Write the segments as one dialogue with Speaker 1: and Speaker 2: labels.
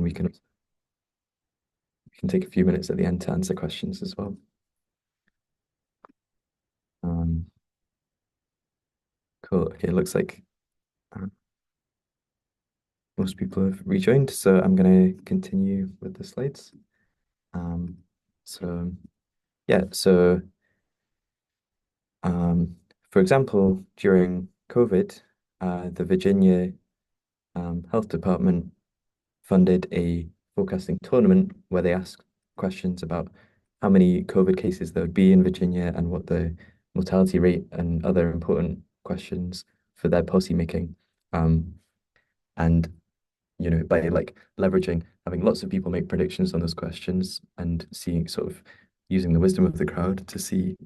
Speaker 1: we can take a few minutes at the end to answer questions as well. Um, cool. Okay, it looks like uh, most people have rejoined, so I'm going to continue with the slides. Um, so yeah, so um, for example, during COVID, the Virginia Health Department funded a forecasting tournament where they asked questions about how many COVID cases there would be in Virginia and what the mortality rate and other important questions for their policy making. Um, and by like leveraging having lots of people make predictions on those questions and seeing sort of using the wisdom of the crowd to see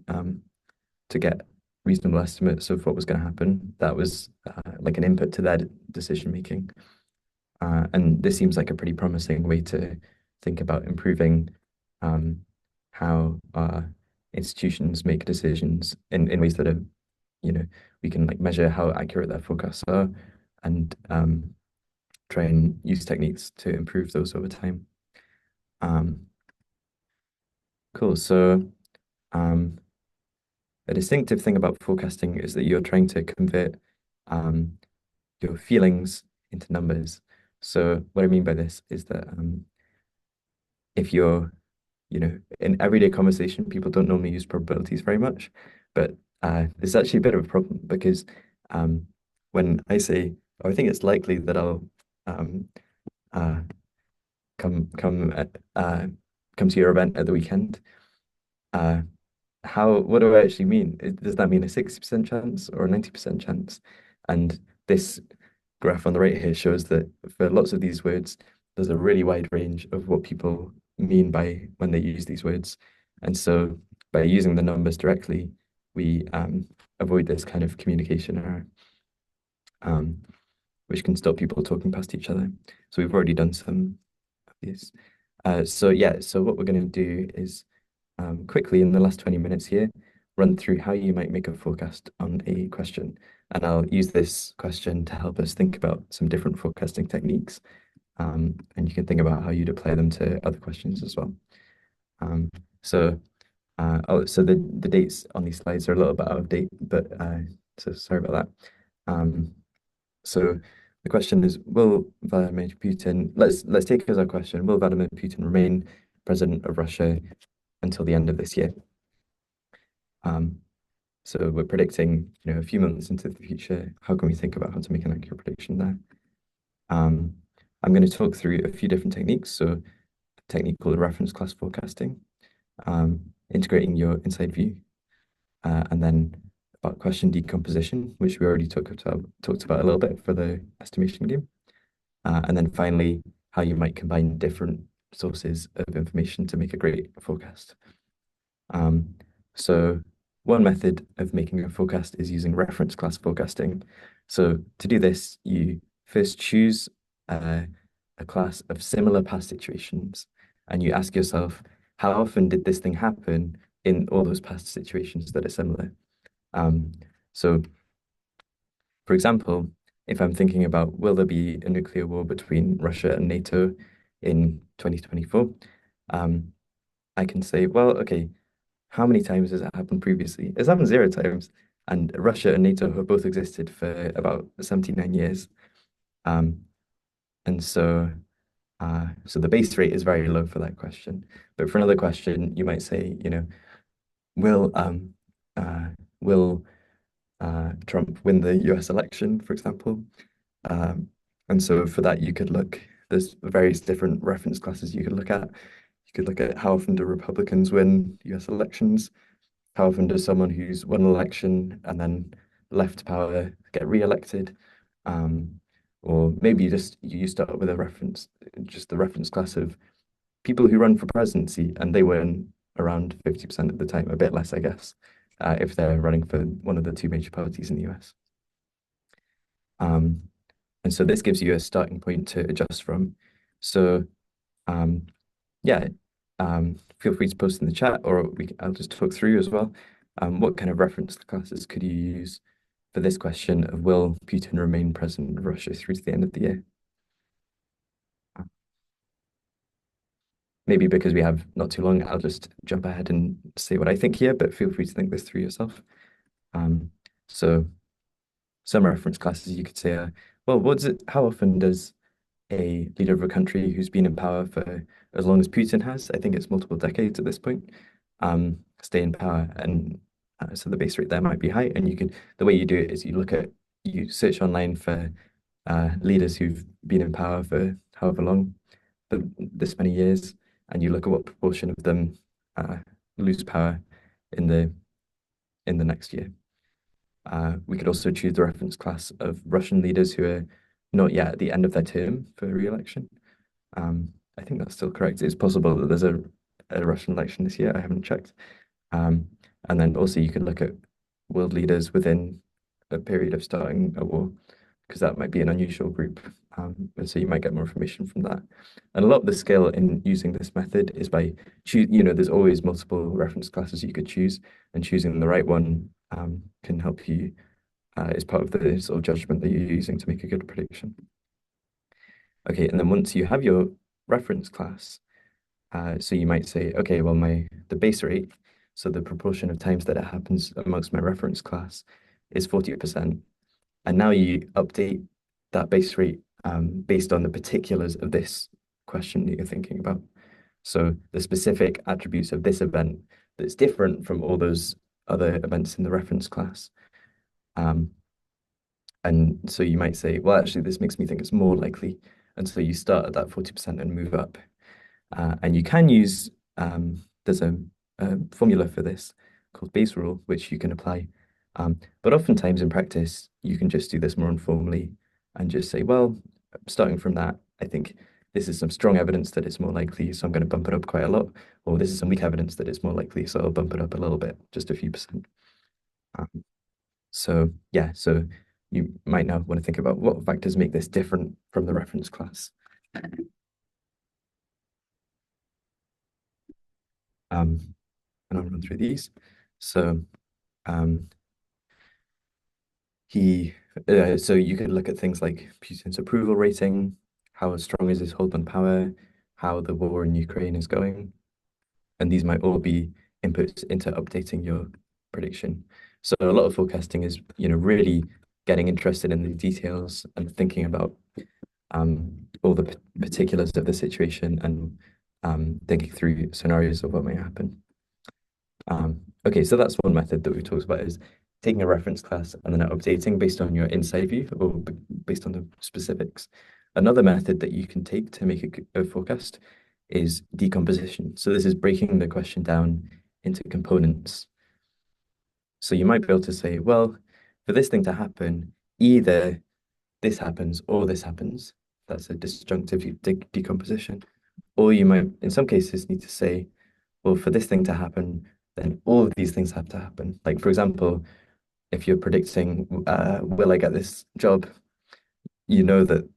Speaker 1: to get reasonable estimates of what was going to happen. That was like an input to their decision making. And this seems like a pretty promising way to think about improving um, how institutions make decisions in ways that are, we can like measure how accurate their forecasts are and try and use techniques to improve those over time. Um, cool. So um, a distinctive thing about forecasting is that you're trying to convert um, your feelings into numbers. So what I mean by this is that if you're, in everyday conversation, people don't normally use probabilities very much, but it's actually a bit of a problem because um, when I say, oh, I think it's likely that I'll um, uh, come come come to your event at the weekend, uh, what do I actually mean? Does that mean a 60% chance or a 90% chance? And this graph on the right here shows that for lots of these words, there's a really wide range of what people mean by when they use these words. And so by using the numbers directly, we avoid this kind of communication error, um, which can stop people talking past each other. So we've already done some of these. So what we're going to do is quickly in the last 20 minutes here, run through how you might make a forecast on a question. And I'll use this question to help us think about some different forecasting techniques. And you can think about how you'd apply them to other questions as well. Um, so so the dates on these slides are a little bit out of date, but so sorry about that. So the question is, will Vladimir Putin, let's take as our question, will Vladimir Putin remain president of Russia until the end of this year? So we're predicting, a few months into the future. How can we think about how to make an accurate prediction there? I'm going to talk through a few different techniques. So a technique called reference class forecasting, integrating your inside view, and then about question decomposition, which we already talked about a little bit for the estimation game. And then finally, how you might combine different sources of information to make a great forecast. So one method of making a forecast is using reference class forecasting. So to do this, you first choose a class of similar past situations, and you ask yourself, how often did this thing happen in all those past situations that are similar? So, for example, if I'm thinking about will there be a nuclear war between Russia and NATO in 2024, I can say, well, okay, how many times has it happened previously? It's happened 0 times, and Russia and NATO have both existed for about 79 years. And so the base rate is very low for that question. But for another question, you might say, will uh, will Trump win the US election, for example? And so for that, you could look, there's various different reference classes you could look at. You could look at how often do Republicans win US elections? How often does someone who's won an election and then left power get re-elected? Or maybe you start with just the reference class of people who run for presidency and they win around 50% of the time, a bit less, I guess, if they're running for one of the two major parties in the US. And so this gives you a starting point to adjust from. So um, yeah, feel free to post in the chat or I'll just talk through as well. What kind of reference classes could you use for this question of will Putin remain president of Russia through to the end of the year? maybe because we have not too long, I'll just jump ahead and say what I think here, but feel free to think this through yourself. Um, so some reference classes you could say, well, how often does a leader of a country who's been in power for as long as Putin has, I think it's multiple decades at this point, stay in power? And so the base rate there might be high. And the way you do it is you search online for leaders who've been in power for however long, but this many years, and you look at what proportion of them uh, lose power in the next year. We could also choose the reference class of Russian leaders who are not yet at the end of their term for re-election. I think that's still correct. It's possible that there's a Russian election this year. I haven't checked. Um, and then also you could look at world leaders within a period of starting a war, because that might be an unusual group. And so you might get more information from that. And a lot of the skill in using this method is by there's always multiple reference classes you could choose, and choosing the right one can help you as part of the sort of judgment that you're using to make a good prediction. Okay, and then once you have your reference class, so you might say, okay, well, the base rate, so the proportion of times that it happens amongst my reference class is 40%. And now you update that base rate based on the particulars of this question that you're thinking about. So the specific attributes of this event that's different from all those other events in the reference class. Um, and so you might say, well, actually, this makes me think it's more likely. And so you start at that 40% and move up. And you can use, there's a formula for this called Bayes rule, which you can apply. But oftentimes in practice, you can just do this more informally and just say, well, starting from that, I think this is some strong evidence that it's more likely, so I'm going to bump it up quite a lot. Or this is some weak evidence that it's more likely, so I'll bump it up a little bit, just a few percent. Um, so yeah, so you might now want to think about what factors make this different from the reference class. Um, and I'll run through these. So um, so you could look at things like Putin's approval rating, how strong is his hold on power, how the war in Ukraine is going, and these might all be inputs into updating your prediction. So a lot of forecasting is, really getting interested in the details and thinking about all the particulars of the situation and thinking through scenarios of what may happen. Okay, so that's one method that we talked about, is taking a reference class and then updating based on your inside view or based on the specifics. Another method that you can take to make a forecast is decomposition. So this is breaking the question down into components. So you might be able to say, well, for this thing to happen, either this happens or this happens. That's a disjunctive decomposition. Or you might, in some cases, need to say, well, for this thing to happen, then all of these things have to happen. Like, for example, if you're predicting, will I get this job? You know that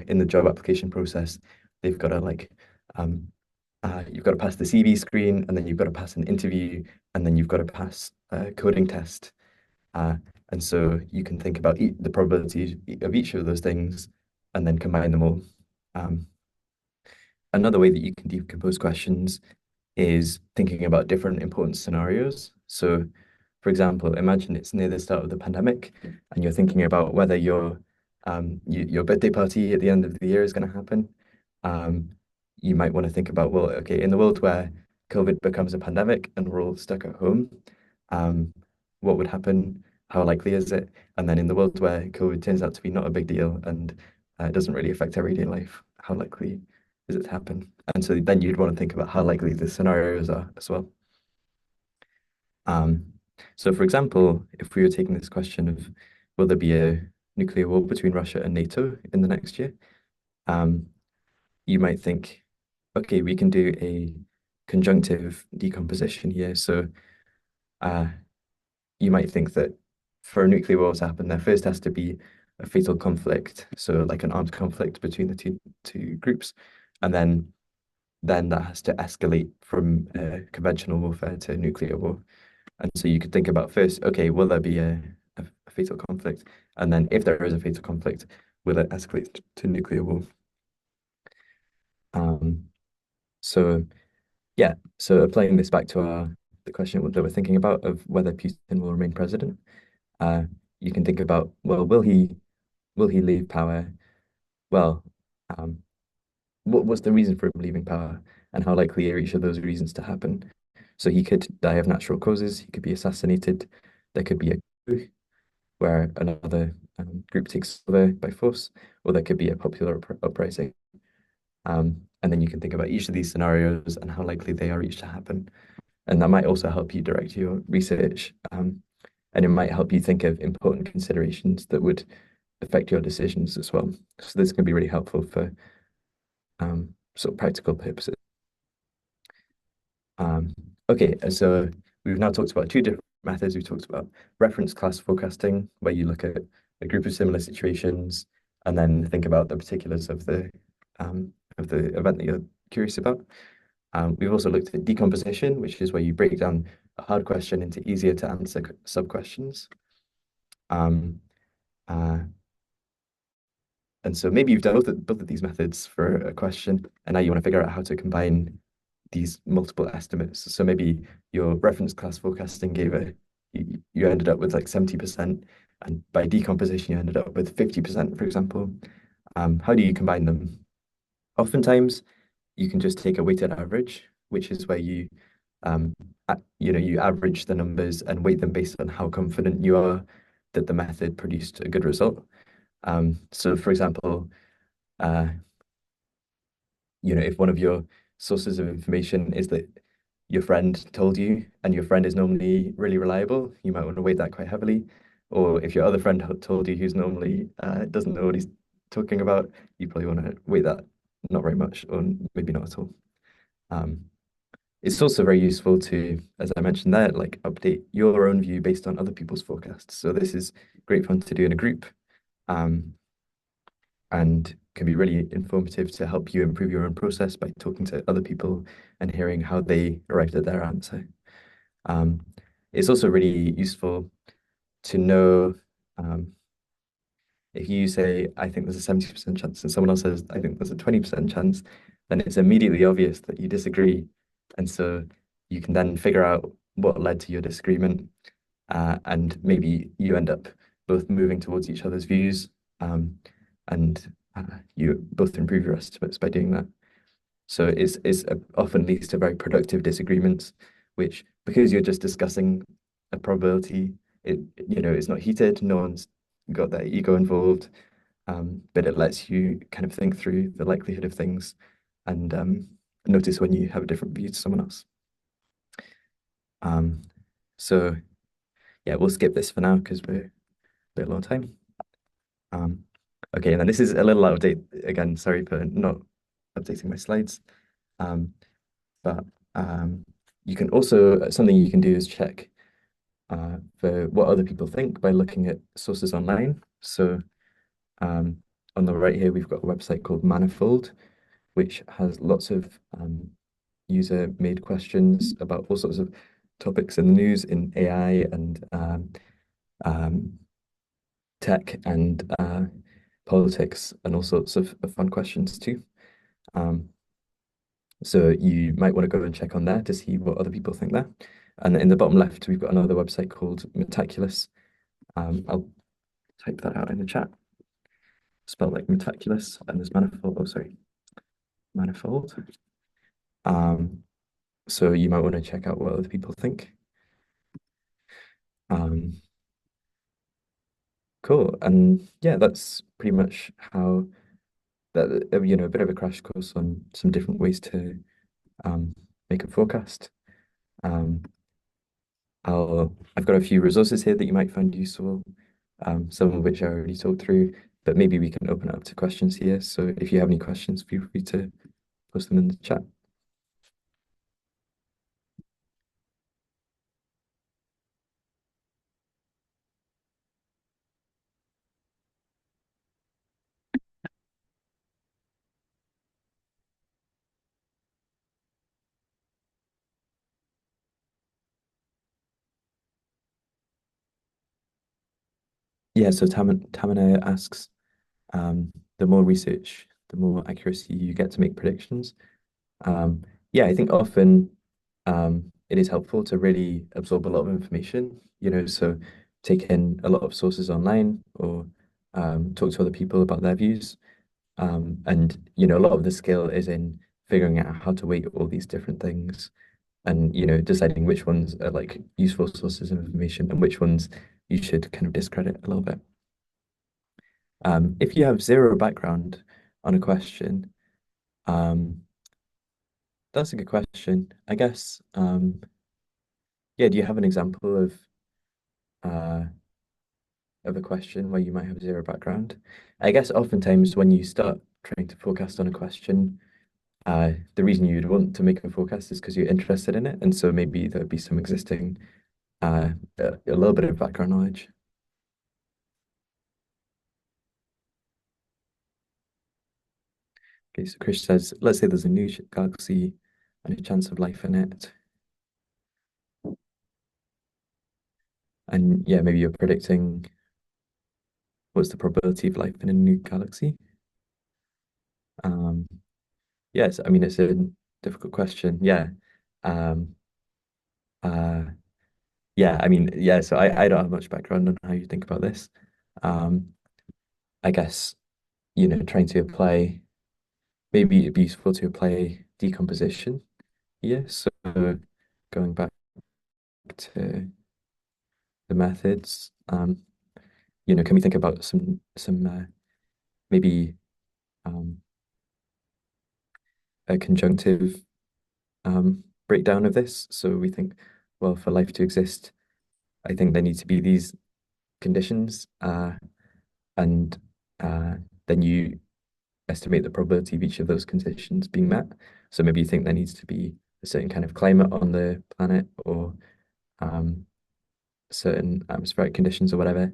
Speaker 1: in the job application process, they've got to you've got to pass the CV screen, and then you've got to pass an interview, and then you've got to pass a coding test. And so you can think about the probability of each of those things and then combine them all. Another way that you can decompose questions is thinking about different important scenarios. So, for example, imagine it's near the start of the pandemic and you're thinking about whether your birthday party at the end of the year is going to happen. You might want to think about, well, okay, in the world where COVID becomes a pandemic and we're all stuck at home, what would happen? How likely is it? And then in the world where COVID turns out to be not a big deal and it doesn't really affect everyday life, how likely is it to happen? And so then you'd want to think about how likely the scenarios are as well. Um, so for example, if we were taking this question of will there be a nuclear war between Russia and NATO in the next year, you might think, okay, we can do a conjunctive decomposition here. So you might think that for a nuclear war to happen, there first has to be a fatal conflict, so like an armed conflict between the two groups, and then that has to escalate from conventional warfare to nuclear war. And so you could think about first, okay, will there be a fatal conflict? And then if there is a fatal conflict, will it escalate to nuclear war? So yeah, so applying this back to our the question that we're thinking about of whether Putin will remain president, uh, you can think about, well, will he leave power? Well, um, what was the reason for him leaving power, and how likely are each of those reasons to happen? So he could die of natural causes, he could be assassinated, there could be a coup where another group takes over by force, or there could be a popular uprising. And then you can think about each of these scenarios and how likely they are each to happen. And that might also help you direct your research. And it might help you think of important considerations that would affect your decisions as well. So this can be really helpful for sort of practical purposes. Um, okay, so we've now talked about two different methods. We've talked about reference class forecasting, where you look at a group of similar situations and then think about the particulars of the event that you're curious about. We've also looked at decomposition, which is where you break down a hard question into easier to answer sub-questions. Um, uh, and so maybe you've done both of these methods for a question, and now you want to figure out how to combine these multiple estimates. So maybe your reference class forecasting gave you ended up with like 70%, and by decomposition, you ended up with 50%, for example. How do you combine them? Oftentimes, you can just take a weighted average, which is where you average the numbers and weight them based on how confident you are that the method produced a good result. So for example, uh, if one of your sources of information is that your friend told you and your friend is normally really reliable, you might want to weight that quite heavily. Or if your other friend told you who's normally doesn't know what he's talking about, you probably want to weight that not very much or maybe not at all. Um, it's also very useful to, as I mentioned there, like update your own view based on other people's forecasts. So this is great fun to do in a group, um, and can be really informative to help you improve your own process by talking to other people and hearing how they arrived at their answer. Um, it's also really useful to know um, if you say, I think there's a 70% chance, and someone else says, I think there's a 20% chance, then it's immediately obvious that you disagree. And so you can then figure out what led to your disagreement. And maybe you end up both moving towards each other's views, and you both improve your estimates by doing that. So it's often leads to very productive disagreements, which because you're just discussing a probability, it's not heated, no one's got their ego involved, but it lets you kind of think through the likelihood of things and notice when you have a different view to someone else. Um, so yeah, we'll skip this for now because we're a bit low on time. Um, okay, and then this is a little out of date again. Sorry for not updating my slides. Um, but you can also something you can do is check for what other people think by looking at sources online. So on the right here, we've got a website called Manifold, which has lots of user-made questions about all sorts of topics in the news in AI and um, tech and politics and all sorts of fun questions too. Um, so you might want to go and check on there to see what other people think there. And in the bottom left, we've got another website called Metaculous. I'll type that out in the chat. Spelled like Metaculous, and there's manifold. Oh, sorry, manifold. So you might want to check out what other people think. Um, cool. And yeah, that's pretty much how that, a bit of a crash course on some different ways to um, make a forecast. Um, I've got a few resources here that you might find useful, some of which I already talked through, but maybe we can open it up to questions here. So if you have any questions, feel free to post them in the chat. Yeah, so Tamina asks, the more research, the more accuracy you get to make predictions. yeah, I think often it is helpful to really absorb a lot of information, so take in a lot of sources online or talk to other people about their views. And a lot of the skill is in figuring out how to weight all these different things and deciding which ones are like useful sources of information and which ones you should kind of discredit a little bit. If you have zero background on a question, um, that's a good question. I guess, yeah, do you have an example uh, of a question where you might have zero background? I guess oftentimes when you start trying to forecast on a question, the reason you'd want to make a forecast is because you're interested in it, and so maybe there'd be some existing a little bit of background knowledge. Okay, so Chris says, let's say there's a new galaxy and a chance of life in it, and yeah, maybe you're predicting what's the probability of life in a new galaxy. Um, yes, I mean it's a difficult question. Yeah. Um, uh, yeah, I mean, yeah, so I don't have much background on how you think about this. Um, I guess, trying to apply, maybe it'd be useful to apply decomposition. Yeah, so going back to the methods, can we think about some maybe um, a conjunctive breakdown of this? So we think, well, for life to exist, I think there need to be these conditions, and uh, then you estimate the probability of each of those conditions being met. So maybe you think there needs to be a certain kind of climate on the planet or um, certain atmospheric conditions or whatever.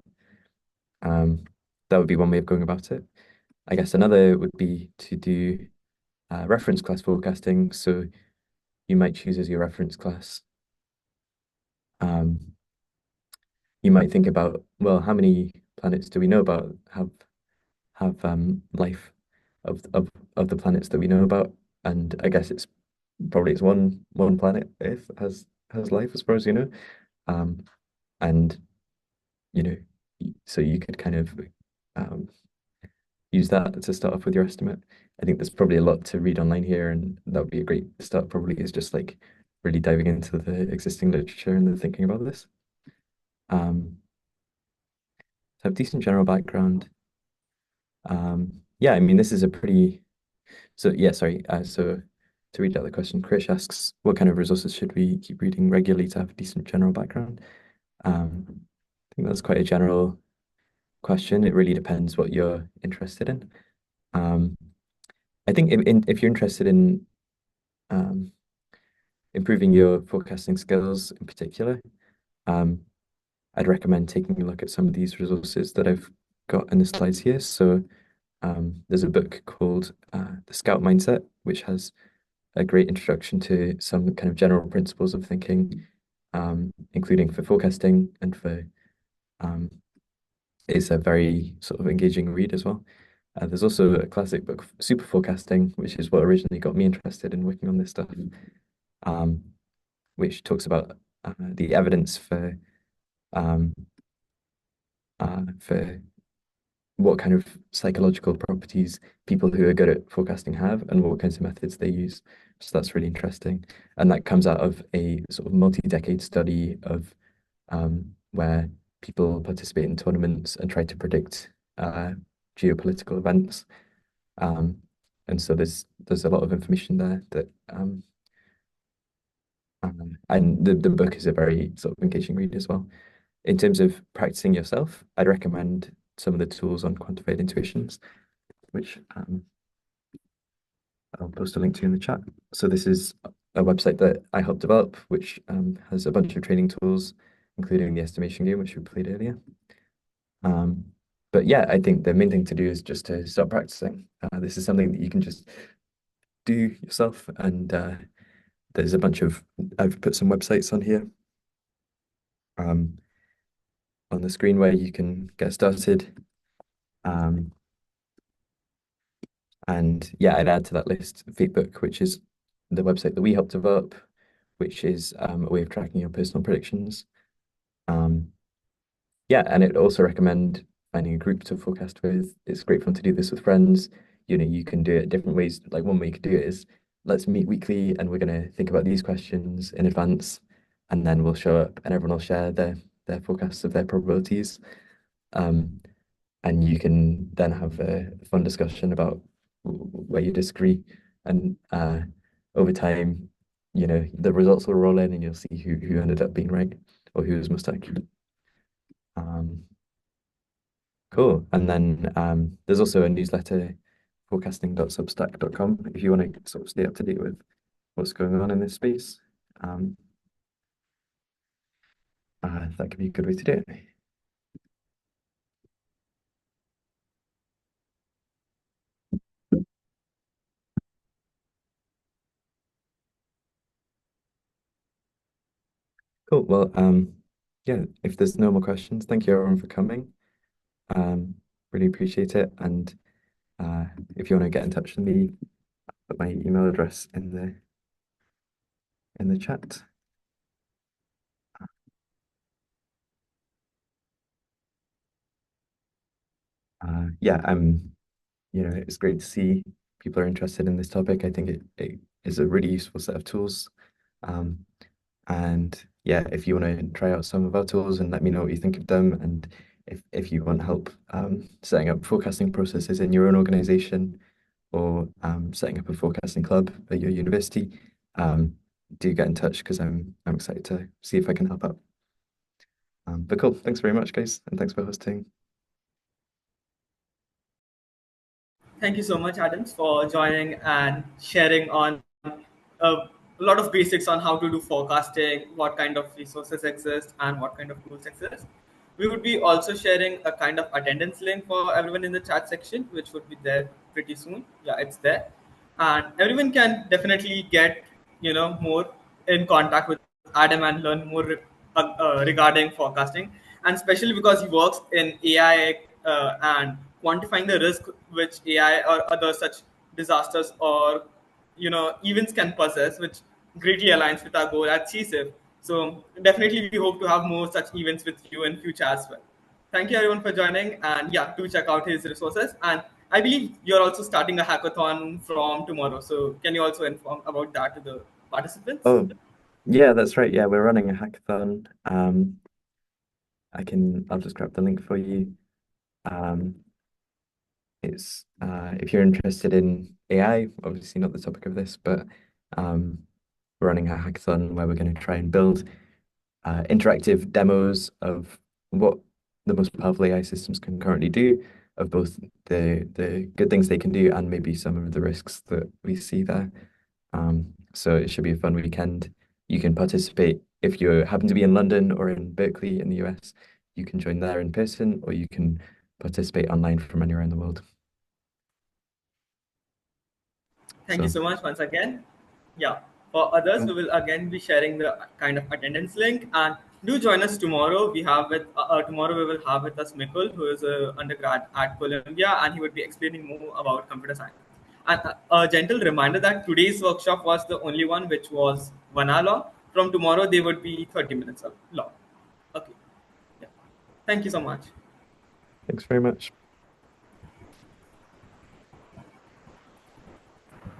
Speaker 1: Um, that would be one way of going about it. I guess another would be to do reference class forecasting. So you might choose as your reference class. Um, you might think about, well, how many planets do we know about have life of the planets that we know about? And I guess it's one planet Earth has life as far as you know. Um, and you know, so you could kind of um, use that to start off with your estimate. I think there's probably a lot to read online here, and that would be a great start. Probably is just like really diving into the existing literature and then thinking about this. Um, so have decent general background. Yeah, I mean, this is a pretty so yeah. Sorry. So to read out the question, Krish asks, what kind of resources should we keep reading regularly to have a decent general background? I think that's quite a general question. It really depends what you're interested in. Um, I think if you're interested in um, improving your forecasting skills in particular, um, I'd recommend taking a look at some of these resources that I've got in the slides here. So there's a book called The Scout Mindset, which has a great introduction to some kind of general principles of thinking, including for forecasting and for um, it's a very sort of engaging read as well. There's also a classic book, Super Forecasting, which is what originally got me interested in working on this stuff, um, which talks about the evidence um, for what kind of psychological properties people who are good at forecasting have and what kinds of methods they use. So that's really interesting. And that comes out of a sort of multi-decade study of where people participate in tournaments and try to predict geopolitical events. Um, and so there's a lot of information there that and the book is a very sort of engaging read as well. In terms of practicing yourself, I'd recommend some of the tools on quantified intuitions, which I'll post a link to in the chat. So this is a website that I helped develop, which has a bunch of training tools, including the estimation game, which we played earlier. Um, but yeah, I think the main thing to do is just to start practicing. This is something that you can just do yourself, and there's a bunch of I've put some websites on here um, on the screen where you can get started. And yeah, I'd add to that list Fatebook, which is the website that we helped develop, which is a way of tracking your personal predictions. Um, yeah, and it also recommend finding a group to forecast with. It's great fun to do this with friends. You can do it different ways. Like one way you could do it is let's meet weekly and we're gonna think about these questions in advance, and then we'll show up and everyone will share their forecasts of their probabilities. Um, and you can then have a fun discussion about where you disagree. And over time, the results will roll in and you'll see who ended up being right or who was most accurate. Um, Cool. And then there's also a newsletter, forecasting.substack.com, if you want to sort of stay up to date with what's going on in this space. Um, that could be a good way to do it. Cool. Well, yeah, if there's no more questions, thank you everyone for coming. Um, really appreciate it. And uh, if you want to get in touch with me, put my email address in the chat. Yeah, it's great to see people are interested in this topic. I think it is a really useful set of tools. Um, and yeah, if you want to try out some of our tools and let me know what you think of them, and if you want help setting up forecasting processes in your own organization or setting up a forecasting club at your university, do get in touch because I'm excited to see if I can help out. But cool, thanks very much, guys, and thanks for hosting.
Speaker 2: Thank you so much, Adams, for joining and sharing on a lot of basics on how to do forecasting, what kind of resources exist, and what kind of tools exist. We would be also sharing a kind of attendance link for everyone in the chat section, which would be there pretty soon. Yeah, it's there, and everyone can definitely get more in contact with Adam and learn more regarding forecasting, and especially because he works in AI and quantifying the risk which AI or other such disasters or events can possess, which greatly aligns with our goal at CSIF. So definitely we hope to have more such events with you in future as well. Thank you everyone for joining, and yeah, do check out his resources. And I believe you're also starting a hackathon from tomorrow. So can you also inform about that to the participants?
Speaker 1: Oh, yeah, that's right. Yeah, we're running a hackathon. I'll just grab the link for you. Um, it's if you're interested in AI, obviously not the topic of this, but um, we're running a hackathon where we're going to try and build interactive demos of what the most powerful AI systems can currently do, of both the good things they can do and maybe some of the risks that we see there. So it should be a fun weekend. You can participate if you happen to be in London or in Berkeley in the US. You can join there in person, or you can participate online from anywhere in the world.
Speaker 2: Thank you
Speaker 1: So,
Speaker 2: so much once again. Yeah. For others,
Speaker 1: uh,
Speaker 2: we will again be sharing the kind of attendance link, and do join us tomorrow. Tomorrow we will have with us Mikul, who is a undergrad at Columbia, and he would be explaining more about computer science. And a gentle reminder that today's workshop was the only one which was 1 hour long. From tomorrow, they would be 30 minutes long. Okay. Yeah. Thank you so much.
Speaker 1: thanks very much.